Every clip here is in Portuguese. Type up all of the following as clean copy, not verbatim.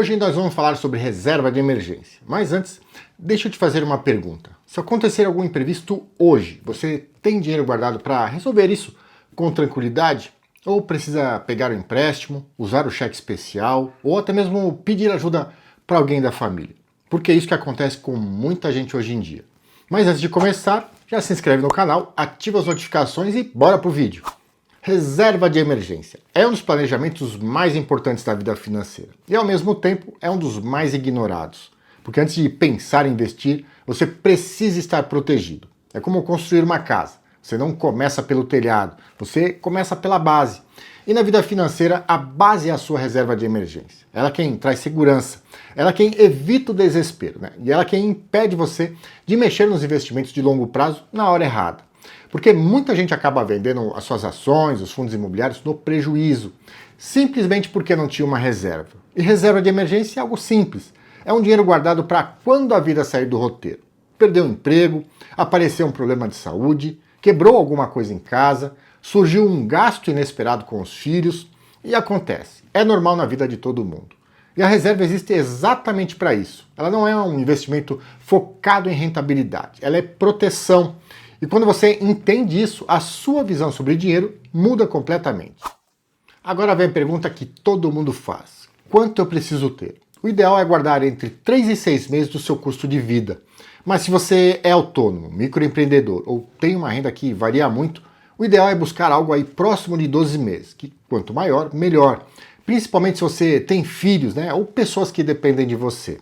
Hoje nós vamos falar sobre reserva de emergência, mas antes, deixa eu te fazer uma pergunta. Se acontecer algum imprevisto hoje, você tem dinheiro guardado para resolver isso com tranquilidade? Ou precisa pegar um empréstimo, usar o cheque especial, ou até mesmo pedir ajuda para alguém da família? Porque é isso que acontece com muita gente hoje em dia. Mas antes de começar, já se inscreve no canal, ativa as notificações e bora pro vídeo. Reserva de emergência é um dos planejamentos mais importantes da vida financeira e, ao mesmo tempo, é um dos mais ignorados. Porque antes de pensar em investir, você precisa estar protegido. É como construir uma casa. Você não começa pelo telhado, você começa pela base. E na vida financeira, a base é a sua reserva de emergência. Ela é quem traz segurança, ela é quem evita o desespero, né? E ela é quem impede você de mexer nos investimentos de longo prazo na hora errada. Porque muita gente acaba vendendo as suas ações, os fundos imobiliários no prejuízo, simplesmente porque não tinha uma reserva. E reserva de emergência é algo simples. É um dinheiro guardado para quando a vida sair do roteiro. Perdeu o emprego, apareceu um problema de saúde, quebrou alguma coisa em casa, surgiu um gasto inesperado com os filhos, e acontece. É normal na vida de todo mundo. E a reserva existe exatamente para isso. Ela não é um investimento focado em rentabilidade, ela é proteção. E quando você entende isso, a sua visão sobre dinheiro muda completamente. Agora vem a pergunta que todo mundo faz. Quanto eu preciso ter? O ideal é guardar entre 3 e 6 meses do seu custo de vida. Mas se você é autônomo, microempreendedor ou tem uma renda que varia muito, o ideal é buscar algo aí próximo de 12 meses, que quanto maior, melhor. Principalmente se você tem filhos, né, ou pessoas que dependem de você.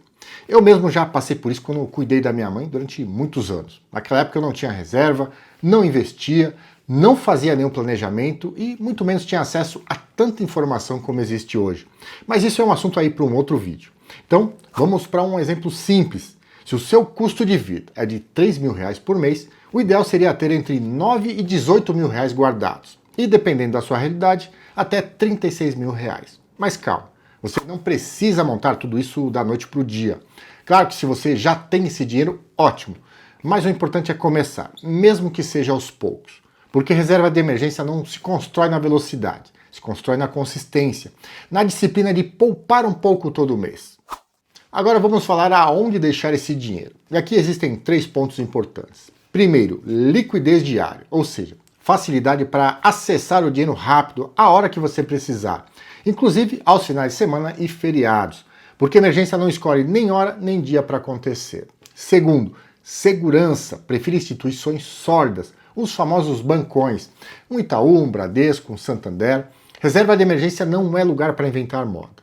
Eu mesmo já passei por isso quando eu cuidei da minha mãe durante muitos anos. Naquela época eu não tinha reserva, não investia, não fazia nenhum planejamento e muito menos tinha acesso a tanta informação como existe hoje. Mas isso é um assunto aí para um outro vídeo. Então, vamos para um exemplo simples. Se o seu custo de vida é de R$ 3.000 por mês, o ideal seria ter entre 9 e 18 mil reais guardados. E dependendo da sua realidade, até 36 mil reais. Mas calma, você não precisa montar tudo isso da noite para o dia. Claro que se você já tem esse dinheiro, ótimo. Mas o importante é começar, mesmo que seja aos poucos. Porque reserva de emergência não se constrói na velocidade, se constrói na consistência, na disciplina de poupar um pouco todo mês. Agora vamos falar aonde deixar esse dinheiro. E aqui existem 3 pontos importantes. Primeiro, liquidez diária, ou seja, facilidade para acessar o dinheiro rápido a hora que você precisar, inclusive aos finais de semana e feriados, porque emergência não escolhe nem hora nem dia para acontecer. Segundo, segurança, prefira instituições sólidas, os famosos bancões, um Itaú, um Bradesco, um Santander. Reserva de emergência não é lugar para inventar moda.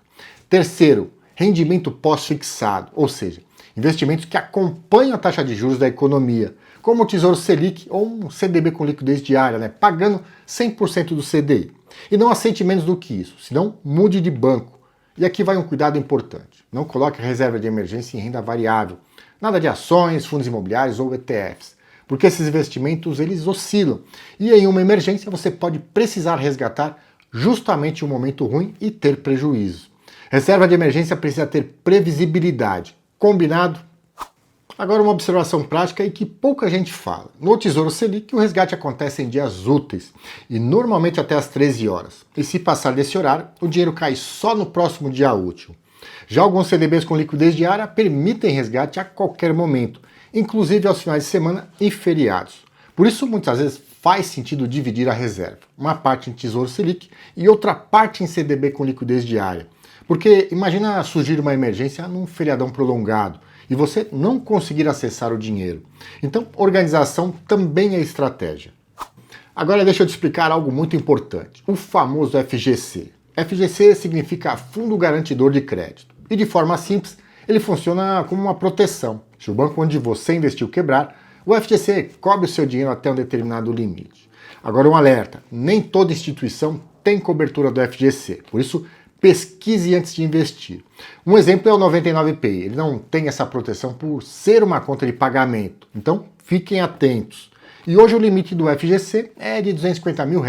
Terceiro, rendimento pós-fixado, ou seja, investimentos que acompanham a taxa de juros da economia, como o Tesouro Selic ou um CDB com liquidez diária, né, pagando 100% do CDI. E não aceite menos do que isso, senão mude de banco. E aqui vai um cuidado importante. Não coloque a reserva de emergência em renda variável. Nada de ações, fundos imobiliários ou ETFs. Porque esses investimentos eles oscilam. E em uma emergência você pode precisar resgatar justamente um momento ruim e ter prejuízo. Reserva de emergência precisa ter previsibilidade. Combinado? Agora uma observação prática e que pouca gente fala. No Tesouro Selic, o resgate acontece em dias úteis e normalmente até às 13 horas. E se passar desse horário, o dinheiro cai só no próximo dia útil. Já alguns CDBs com liquidez diária permitem resgate a qualquer momento, inclusive aos finais de semana e feriados. Por isso, muitas vezes, faz sentido dividir a reserva. Uma parte em Tesouro Selic e outra parte em CDB com liquidez diária. Porque imagina surgir uma emergência num feriadão prolongado e você não conseguir acessar o dinheiro. Então, organização também é estratégia. Agora deixa eu te explicar algo muito importante, o famoso FGC. FGC significa Fundo Garantidor de Crédito. E de forma simples, ele funciona como uma proteção. Se o banco onde você investiu quebrar, o FGC cobre o seu dinheiro até um determinado limite. Agora um alerta, nem toda instituição tem cobertura do FGC, por isso pesquise antes de investir. Um exemplo é o 99PI, ele não tem essa proteção por ser uma conta de pagamento, então fiquem atentos. E hoje o limite do FGC é de R$250 mil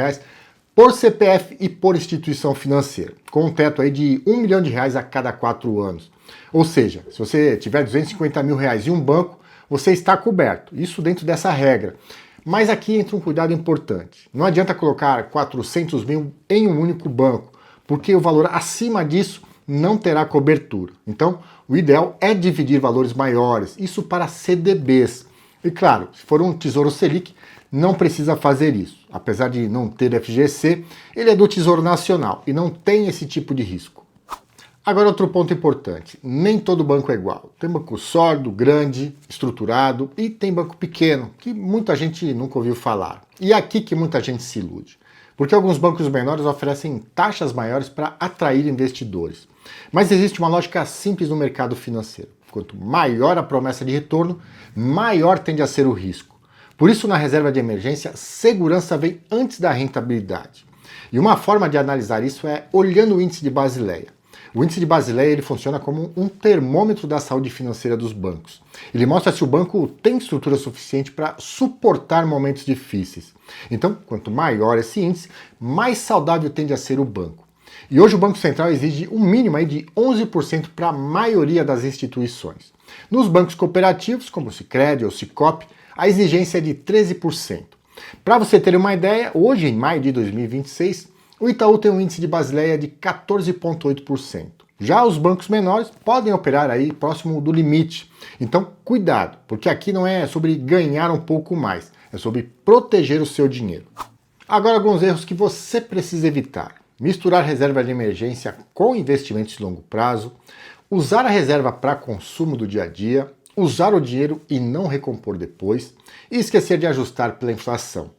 por CPF e por instituição financeira, com um teto aí de R$1 milhão a cada 4 anos. Ou seja, se você tiver R$250 mil em um banco, você está coberto, isso dentro dessa regra. Mas aqui entra um cuidado importante. Não adianta colocar 400 mil em um único banco, porque o valor acima disso não terá cobertura. Então, o ideal é dividir valores maiores, isso para CDBs. E claro, se for um Tesouro Selic, não precisa fazer isso. Apesar de não ter FGC, ele é do Tesouro Nacional e não tem esse tipo de risco. Agora outro ponto importante, nem todo banco é igual. Tem banco sólido, grande, estruturado e tem banco pequeno, que muita gente nunca ouviu falar. E é aqui que muita gente se ilude, porque alguns bancos menores oferecem taxas maiores para atrair investidores. Mas existe uma lógica simples no mercado financeiro. Quanto maior a promessa de retorno, maior tende a ser o risco. Por isso, na reserva de emergência, segurança vem antes da rentabilidade. E uma forma de analisar isso é olhando o índice de Basileia. O índice de Basileia ele funciona como um termômetro da saúde financeira dos bancos. Ele mostra se o banco tem estrutura suficiente para suportar momentos difíceis. Então, quanto maior esse índice, mais saudável tende a ser o banco. E hoje o Banco Central exige um mínimo aí de 11% para a maioria das instituições. Nos bancos cooperativos, como o Sicredi ou o Sicope, a exigência é de 13%. Para você ter uma ideia, hoje, em maio de 2026, o Itaú tem um índice de Basileia de 14,8%. Já os bancos menores podem operar aí próximo do limite. Então, cuidado, porque aqui não é sobre ganhar um pouco mais, é sobre proteger o seu dinheiro. Agora, alguns erros que você precisa evitar. Misturar reserva de emergência com investimentos de longo prazo, usar a reserva para consumo do dia a dia, usar o dinheiro e não recompor depois, e esquecer de ajustar pela inflação.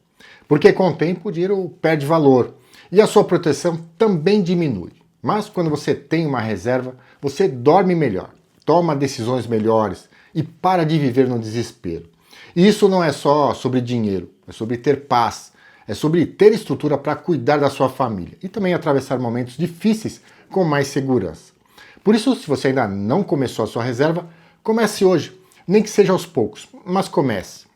Porque com o tempo o dinheiro perde valor e a sua proteção também diminui. Mas quando você tem uma reserva, você dorme melhor, toma decisões melhores e para de viver no desespero. E isso não é só sobre dinheiro, é sobre ter paz, é sobre ter estrutura para cuidar da sua família e também atravessar momentos difíceis com mais segurança. Por isso, se você ainda não começou a sua reserva, comece hoje, nem que seja aos poucos, mas comece.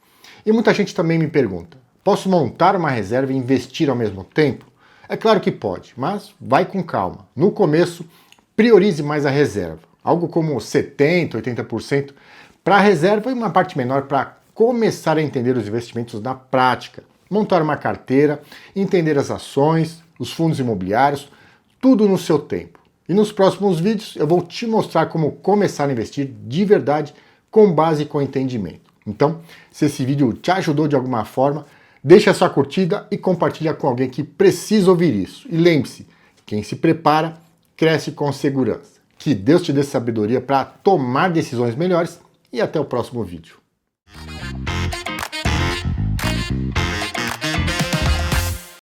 E muita gente também me pergunta, posso montar uma reserva e investir ao mesmo tempo? É claro que pode, mas vai com calma. No começo, priorize mais a reserva, algo como 70%, 80% para a reserva e uma parte menor para começar a entender os investimentos na prática, montar uma carteira, entender as ações, os fundos imobiliários, tudo no seu tempo. E nos próximos vídeos eu vou te mostrar como começar a investir de verdade com base com entendimento. Então, se esse vídeo te ajudou de alguma forma, deixa a sua curtida e compartilha com alguém que precisa ouvir isso. E lembre-se, quem se prepara, cresce com segurança. Que Deus te dê sabedoria para tomar decisões melhores e até o próximo vídeo.